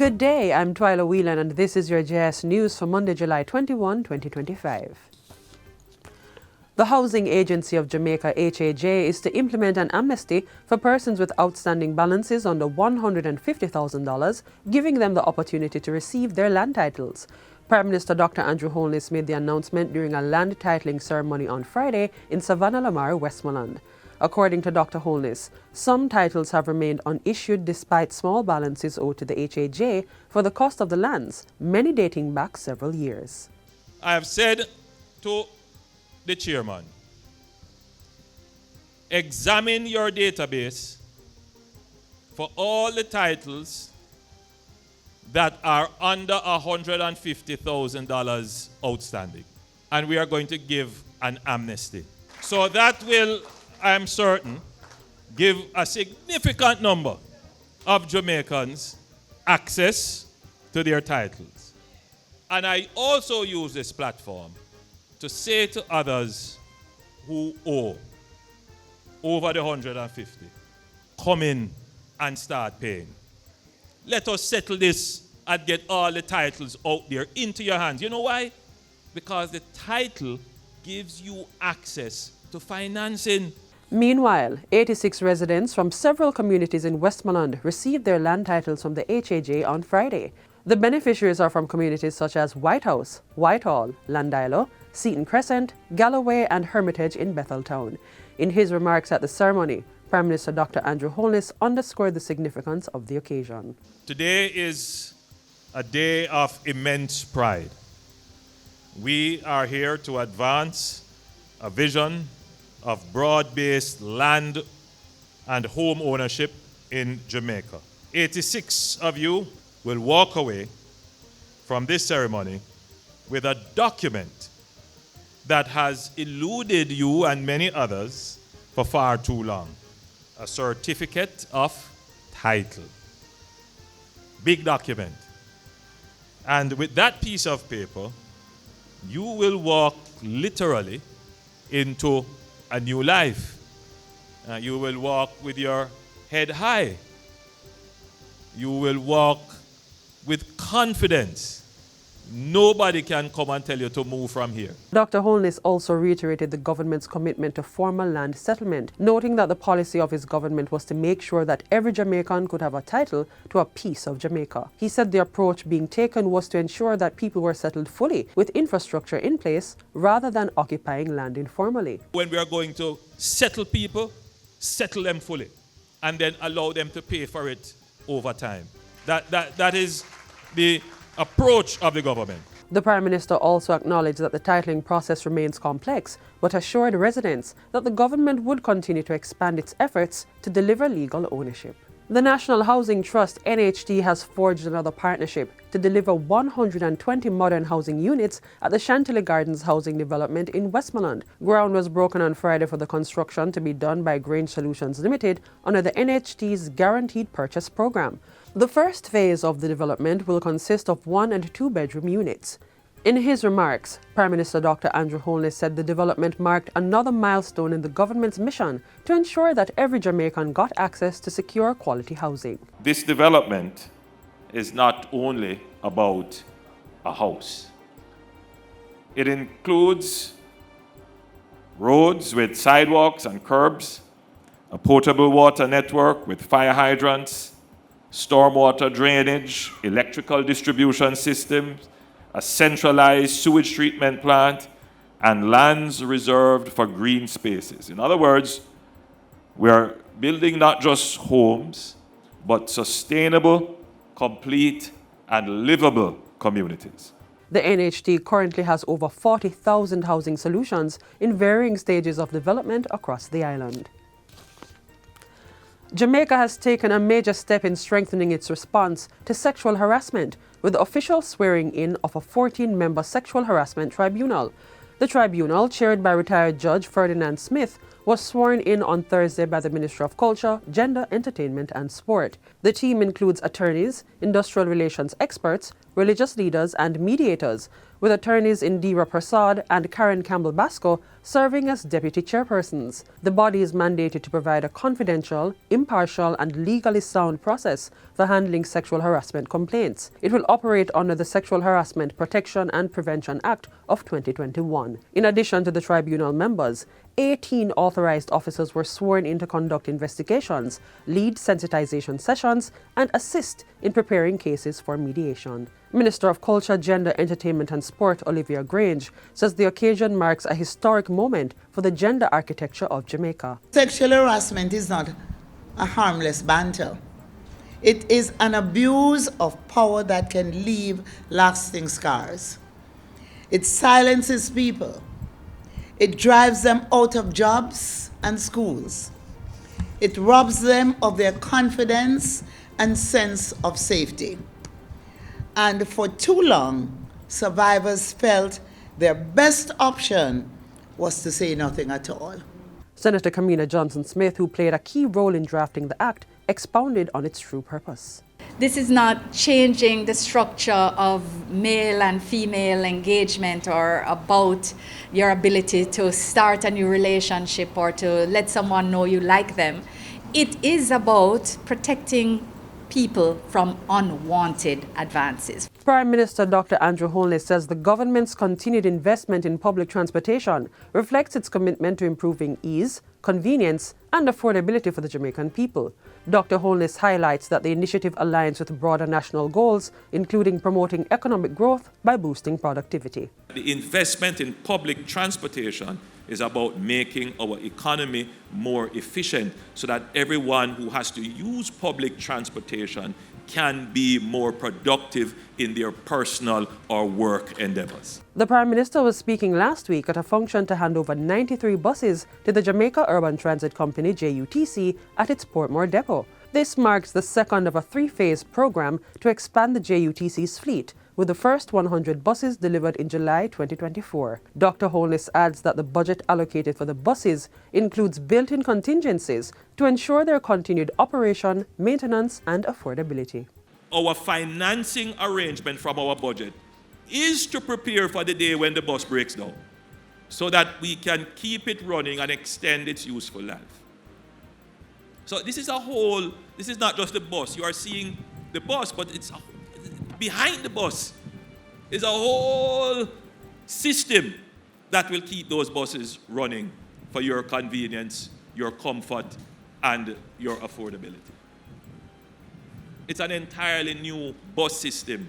Good day, I'm Twyla Whelan and this is your JIS News for Monday, July 21, 2025. The Housing Agency of Jamaica, HAJ, is to implement an amnesty for persons with outstanding balances under $150,000, giving them the opportunity to receive their land titles. Prime Minister Dr. Andrew Holness made the announcement during a land titling ceremony on Friday in Savannah Lamar, Westmoreland. According to Dr. Holness, some titles have remained unissued despite small balances owed to the HAJ for the cost of the lands, many dating back several years. I have said to the chairman, examine your database for all the titles that are under $150,000 outstanding. And we are going to give an amnesty. So that will, I am certain, give a significant number of Jamaicans access to their titles. And I also use this platform to say to others who owe over the 150, come in and start paying. Let us settle this and get all the titles out there into your hands. You know why? Because the title gives you access to financing. Meanwhile, 86 residents from several communities in Westmoreland received their land titles from the HAJ on Friday. The beneficiaries are from communities such as White House, Whitehall, Landilo, Seaton Crescent, Galloway and Hermitage in Betheltown. In his remarks at the ceremony, Prime Minister Dr. Andrew Holness underscored the significance of the occasion. Today is a day of immense pride. We are here to advance a vision of broad-based land and home ownership in Jamaica. 86 of you will walk away from this ceremony with a document that has eluded you and many others for far too long. A certificate of title. Big document. And with that piece of paper, you will walk literally into a new life. You will walk with your head high. You will walk with confidence. Nobody can come and tell you to move from here. Dr. Holness also reiterated the government's commitment to formal land settlement, noting that the policy of his government was to make sure that every Jamaican could have a title to a piece of Jamaica. He said the approach being taken was to ensure that people were settled fully with infrastructure in place rather than occupying land informally. When we are going to settle people, settle them fully and then allow them to pay for it over time. That is the approach of the government. The Prime Minister also acknowledged that the titling process remains complex, but assured residents that the government would continue to expand its efforts to deliver legal ownership. The National Housing Trust (NHT) has forged another partnership to deliver 120 modern housing units at the Chantilly Gardens housing development in Westmoreland. Ground was broken on Friday for the construction to be done by Grange Solutions Limited under the NHT's Guaranteed Purchase Program. The first phase of the development will consist of 1- and 2-bedroom units. In his remarks, Prime Minister Dr. Andrew Holness said the development marked another milestone in the government's mission to ensure that every Jamaican got access to secure quality housing. This development is not only about a house. It includes roads with sidewalks and curbs, a potable water network with fire hydrants, stormwater drainage, electrical distribution systems, a centralized sewage treatment plant, and lands reserved for green spaces. In other words, we are building not just homes, but sustainable, complete, and livable communities. The NHT currently has over 40,000 housing solutions in varying stages of development across the island. Jamaica has taken a major step in strengthening its response to sexual harassment with the official swearing in of a 14-member sexual harassment tribunal. The tribunal, chaired by retired Judge Ferdinand Smith, was sworn in on Thursday by the Ministry of Culture, Gender, Entertainment and Sport. The team includes attorneys, industrial relations experts, religious leaders and mediators, with attorneys Indira Prasad and Karen Campbell-Basco serving as deputy chairpersons. The body is mandated to provide a confidential, impartial, and legally sound process for handling sexual harassment complaints. It will operate under the Sexual Harassment Protection and Prevention Act of 2021. In addition to the tribunal members, 18 authorized officers were sworn in to conduct investigations, lead sensitization sessions, and assist in preparing cases for mediation. Minister of Culture, Gender, Entertainment and Sport, Olivia Grange, says the occasion marks a historic moment for the gender architecture of Jamaica. Sexual harassment is not a harmless banter. It is an abuse of power that can leave lasting scars. It silences people. It drives them out of jobs and schools. It robs them of their confidence and sense of safety. And for too long, survivors felt their best option was to say nothing at all. Senator Kamina Johnson-Smith, who played a key role in drafting the act, expounded on its true purpose. This is not changing the structure of male and female engagement or about your ability to start a new relationship or to let someone know you like them. It is about protecting people from unwanted advances. Prime Minister Dr. Andrew Holness says the government's continued investment in public transportation reflects its commitment to improving ease, convenience, and affordability for the Jamaican people. Dr. Holness highlights that the initiative aligns with broader national goals, including promoting economic growth by boosting productivity. The investment in public transportation is about making our economy more efficient so that everyone who has to use public transportation can be more productive in their personal or work endeavors. The Prime Minister was speaking last week at a function to hand over 93 buses to the Jamaica Urban Transit Company, JUTC, at its Portmore depot. This marks the second of a three-phase program to expand the JUTC's fleet, with the first 100 buses delivered in July 2024. Dr. Holness adds that the budget allocated for the buses includes built-in contingencies to ensure their continued operation, maintenance, and affordability. Our financing arrangement from our budget is to prepare for the day when the bus breaks down, so that we can keep it running and extend its useful life. So this is not just the bus. You are seeing the bus, but it's behind the bus is a whole system that will keep those buses running for your convenience, your comfort, and your affordability. It's an entirely new bus system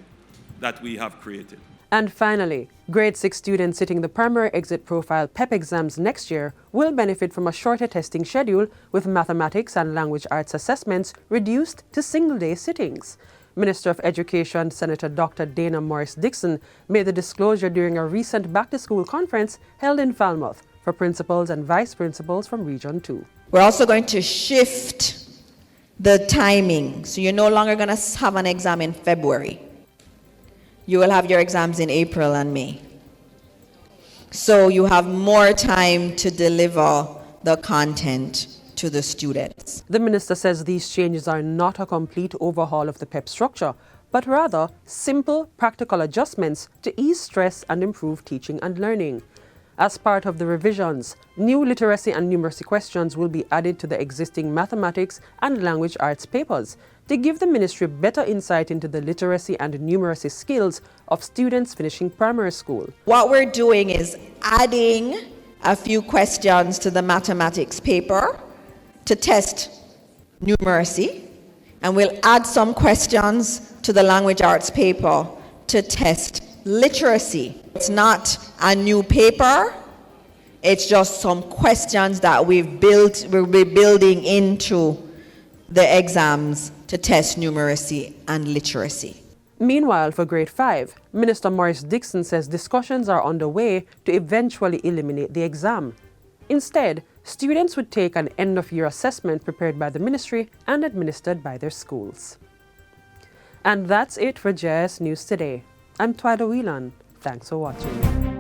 that we have created. And finally, grade 6 students sitting the primary exit profile PEP exams next year will benefit from a shorter testing schedule, with mathematics and language arts assessments reduced to single-day sittings. Minister of Education, Senator Dr. Dana Morris-Dixon, made the disclosure during a recent back-to-school conference held in Falmouth for principals and vice principals from Region 2. We're also going to shift the timing. So you're no longer going to have an exam in February. You will have your exams in April and May. So you have more time to deliver the content to the students. The minister says these changes are not a complete overhaul of the PEP structure, but rather simple, practical adjustments to ease stress and improve teaching and learning. As part of the revisions, new literacy and numeracy questions will be added to the existing mathematics and language arts papers to give the ministry better insight into the literacy and numeracy skills of students finishing primary school. What we're doing is adding a few questions to the mathematics paper to test numeracy, and we'll add some questions to the language arts paper to test literacy. It's not a new paper, it's just some questions that we'll be building into the exams to test numeracy and literacy. Meanwhile, for grade 5, Minister Morris-Dixon says discussions are underway to eventually eliminate the exam. Instead, students would take an end-of-year assessment prepared by the ministry and administered by their schools. And that's it for JIS News Today. I'm Twida Whelan. Thanks for watching.